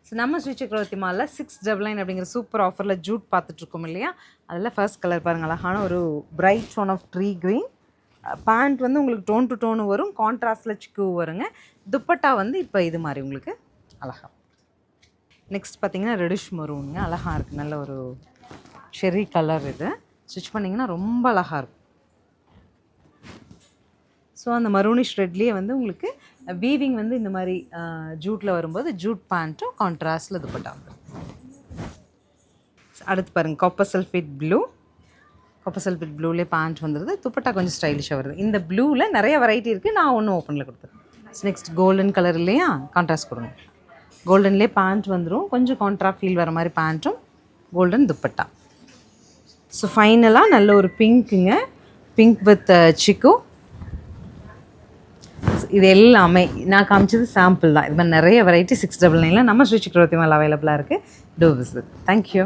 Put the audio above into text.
So நம்ம ஸ்ரீ சக்கரவர்த்தி மாலில் 699 அப்படிங்கிற சூப்பர் ஆஃபரில் ஜூட் பார்த்துட்ருக்கோம் இல்லையா. அதில் ஃபர்ஸ்ட் கலர் பாருங்கள், அழகான ஒரு bright one of tree green. Pant வந்து உங்களுக்கு டோன் டு டோனு வரும், கான்ட்ராஸ்டில் சிக்கு வருங்க. துப்பட்டா வந்து இப்போ இது மாதிரி உங்களுக்கு அழகா. நெக்ஸ்ட் பார்த்தீங்கன்னா ரெடிஷ் மரூனுங்க, அழகாக இருக்குது. நல்ல ஒரு செர்ரி கலர். இது ஸ்டிச் பண்ணிங்கன்னா ரொம்ப அழகாக இருக்கும். ஸோ அந்த மரூனிஷ் ரெட்லேயே வந்து உங்களுக்கு வீவிங் வந்து இந்த மாதிரி ஜூட்டில் வரும்போது ஜூட் பேண்ட்டும் கான்ட்ராஸ்டில் துப்பட்டா வந்துடும். அடுத்து பாருங்கள், copper sulphate blue. Copper sulphate ப்ளூலே பேண்ட் வந்துடுது, துப்பட்டா கொஞ்சம் ஸ்டைலிஷாக வருது. இந்த ப்ளூவில் நிறைய வெரைட்டி இருக்குது, நான் ஒன்றும் ஓப்பனில் கொடுத்துருக்கேன். நெக்ஸ்ட் கோல்டன் கலர் இல்லையா, கான்ட்ராஸ்ட் கொடுங்க. கோல்டன்லேயே பேண்ட் வந்துடும், கொஞ்சம் கான்ட்ராஸ்ட் ஃபீல் வர மாதிரி பேண்ட்டும், கோல்டன் துப்பட்டா. ஸோ ஃபைனலாக நல்ல ஒரு பிங்க்குங்க, பிங்க் வித் சிக்கு. இது எல்லாமே நான் காமிச்சது சாம்பிள் தான். இது மாதிரி நிறைய வெரைட்டி 699 நம்ம ஸ்ரீ சக்கரவர்த்தி மால் அவைலபிளாக இருக்குது. To visit. தேங்க்யூ.